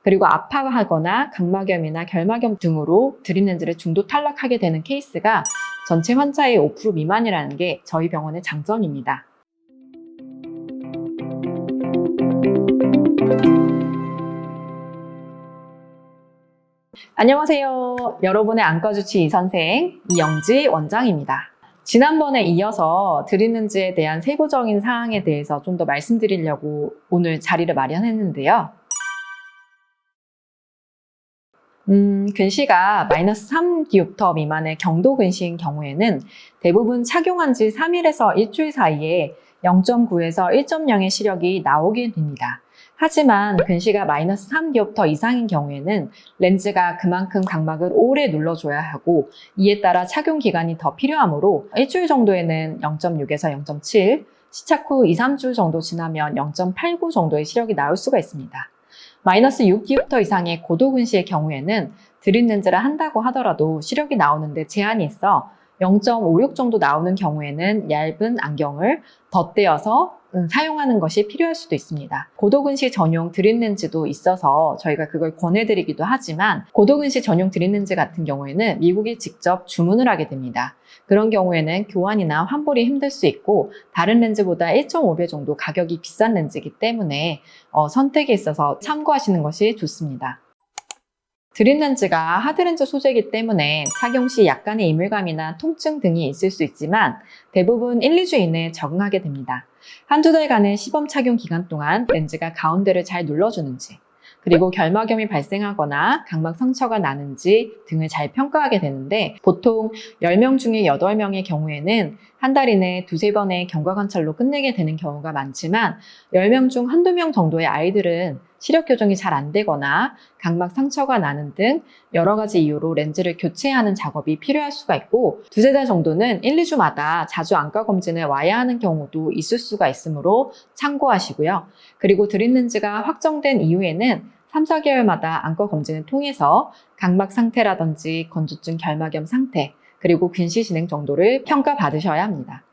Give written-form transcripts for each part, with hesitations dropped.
그리고 아파하거나 각막염이나 결막염 등으로 드립렌즈를 중도 탈락하게 되는 케이스가 전체 환자의 5% 미만이라는 게 저희 병원의 장점입니다. 안녕하세요. 여러분의 안과주치 이선생 이영지 원장입니다. 지난번에 이어서 드립렌즈에 대한 세부적인 사항에 대해서 좀 더 말씀드리려고 오늘 자리를 마련했는데요. 근시가 -3디옵터 미만의 경도 근시인 경우에는 대부분 착용한 지 3일에서 일주일 사이에 0.9에서 1.0의 시력이 나오게 됩니다. 하지만 근시가 -3디옵터 이상인 경우에는 렌즈가 그만큼 각막을 오래 눌러줘야 하고 이에 따라 착용 기간이 더 필요하므로 일주일 정도에는 0.6에서 0.7, 시착 후 2, 3주 정도 지나면 0.89 정도의 시력이 나올 수가 있습니다. -6디옵터 이상의 고도근시의 경우에는 드립렌즈를 한다고 하더라도 시력이 나오는데 제한이 있어 0.56 정도 나오는 경우에는 얇은 안경을 덧대어서 사용하는 것이 필요할 수도 있습니다. 고도근시 전용 드립렌즈도 있어서 저희가 그걸 권해드리기도 하지만 고도근시 전용 드립렌즈 같은 경우에는 미국이 직접 주문을 하게 됩니다. 그런 경우에는 교환이나 환불이 힘들 수 있고 다른 렌즈보다 1.5배 정도 가격이 비싼 렌즈이기 때문에 선택에 있어서 참고하시는 것이 좋습니다. 드립렌즈가 하드렌즈 소재이기 때문에 착용 시 약간의 이물감이나 통증 등이 있을 수 있지만 대부분 1, 2주 이내에 적응하게 됩니다. 한두 달간의 시범 착용 기간 동안 렌즈가 가운데를 잘 눌러주는지, 그리고 결막염이 발생하거나 각막 상처가 나는지 등을 잘 평가하게 되는데 보통 10명 중에 8명의 경우에는 한 달 이내 두세 번의 경과관찰로 끝내게 되는 경우가 많지만 10명 중 한두 명 정도의 아이들은 시력 교정이 잘 안 되거나 각막 상처가 나는 등 여러 가지 이유로 렌즈를 교체하는 작업이 필요할 수가 있고 두세 달 정도는 1, 2주마다 자주 안과 검진을 와야 하는 경우도 있을 수가 있으므로 참고하시고요. 그리고 드립렌즈가 확정된 이후에는 3, 4개월마다 안과 검진을 통해서 각막 상태라든지 건조증 결막염 상태, 그리고 근시 진행 정도를 평가받으셔야 합니다.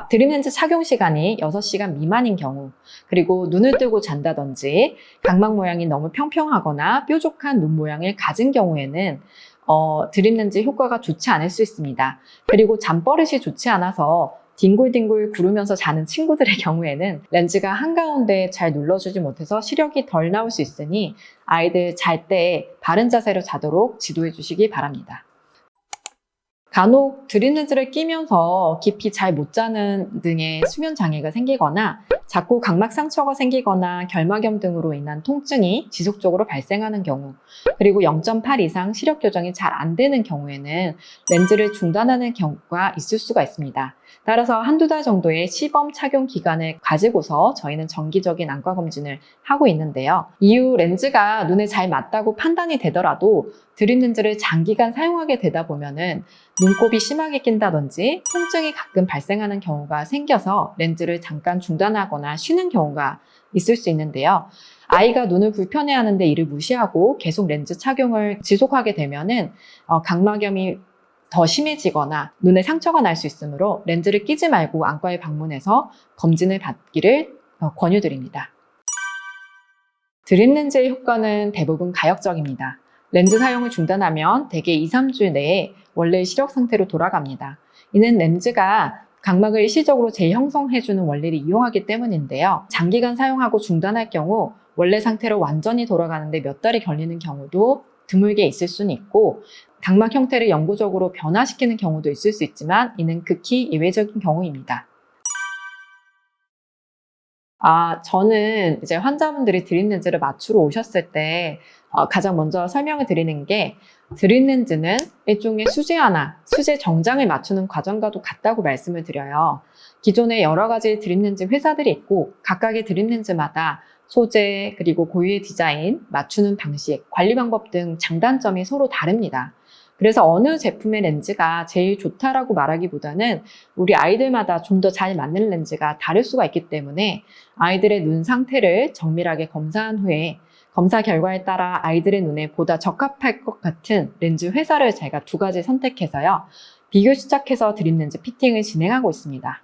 드립렌즈 착용 시간이 6시간 미만인 경우, 그리고 눈을 뜨고 잔다든지 각막 모양이 너무 평평하거나 뾰족한 눈 모양을 가진 경우에는 드립렌즈 효과가 좋지 않을 수 있습니다. 그리고 잠버릇이 좋지 않아서 뒹굴뒹굴 구르면서 자는 친구들의 경우에는 렌즈가 한가운데에 잘 눌러주지 못해서 시력이 덜 나올 수 있으니 아이들 잘 때 바른 자세로 자도록 지도해 주시기 바랍니다. 간혹 드립렌즈를 끼면서 깊이 잘 못 자는 등의 수면 장애가 생기거나 자꾸 각막 상처가 생기거나 결막염 등으로 인한 통증이 지속적으로 발생하는 경우, 그리고 0.8 이상 시력 교정이 잘 안 되는 경우에는 렌즈를 중단하는 경우가 있을 수가 있습니다. 따라서 한두 달 정도의 시범 착용 기간을 가지고서 저희는 정기적인 안과 검진을 하고 있는데요. 이후 렌즈가 눈에 잘 맞다고 판단이 되더라도 드립렌즈를 장기간 사용하게 되다 보면은 눈곱이 심하게 낀다든지 통증이 가끔 발생하는 경우가 생겨서 렌즈를 잠깐 중단하거나 쉬는 경우가 있을 수 있는데요. 아이가 눈을 불편해하는데 이를 무시하고 계속 렌즈 착용을 지속하게 되면은 각막염이 더 심해지거나 눈에 상처가 날 수 있으므로 렌즈를 끼지 말고 안과에 방문해서 검진을 받기를 권유드립니다. 드립렌즈의 효과는 대부분 가역적입니다. 렌즈 사용을 중단하면 대개 2, 3주 내에 원래의 시력 상태로 돌아갑니다. 이는 렌즈가 각막을 일시적으로 재형성해주는 원리를 이용하기 때문인데요. 장기간 사용하고 중단할 경우 원래 상태로 완전히 돌아가는데 몇 달이 걸리는 경우도 드물게 있을 수는 있고 각막 형태를 영구적으로 변화시키는 경우도 있을 수 있지만 이는 극히 예외적인 경우입니다. 저는 이제 환자분들이 드립렌즈를 맞추러 오셨을 때 가장 먼저 설명을 드리는 게 드립렌즈는 일종의 수제 정장을 맞추는 과정과도 같다고 말씀을 드려요. 기존에 여러 가지 드립렌즈 회사들이 있고 각각의 드립렌즈마다 소재, 그리고 고유의 디자인, 맞추는 방식, 관리 방법 등 장단점이 서로 다릅니다. 그래서 어느 제품의 렌즈가 제일 좋다라고 말하기보다는 우리 아이들마다 좀 더 잘 맞는 렌즈가 다를 수가 있기 때문에 아이들의 눈 상태를 정밀하게 검사한 후에 검사 결과에 따라 아이들의 눈에 보다 적합할 것 같은 렌즈 회사를 제가 2가지 선택해서요. 비교 시작해서 드립렌즈 피팅을 진행하고 있습니다.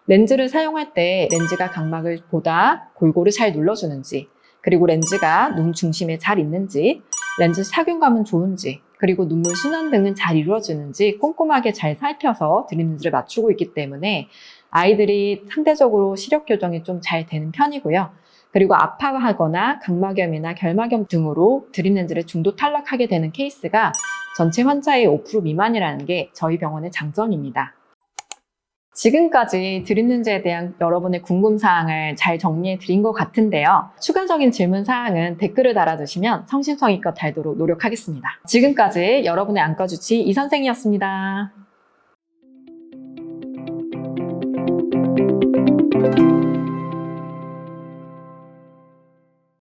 렌즈를 사용할 때 렌즈가 각막을 보다 골고루 잘 눌러주는지, 그리고 렌즈가 눈 중심에 잘 있는지, 렌즈 착용감은 좋은지, 그리고 눈물 순환 등은 잘 이루어지는지 꼼꼼하게 잘 살펴서 드림렌즈를 맞추고 있기 때문에 아이들이 상대적으로 시력 교정이 좀 잘 되는 편이고요. 그리고 아파하거나 각막염이나 결막염 등으로 드림렌즈를 중도 탈락하게 되는 케이스가 전체 환자의 5% 미만이라는 게 저희 병원의 장점입니다. 지금까지 드림렌즈에 대한 여러분의 궁금사항을 잘 정리해 드린 것 같은데요. 추가적인 질문사항은 댓글을 달아주시면 성심성의껏 달도록 노력하겠습니다. 지금까지 여러분의 안과주치 이선생이었습니다.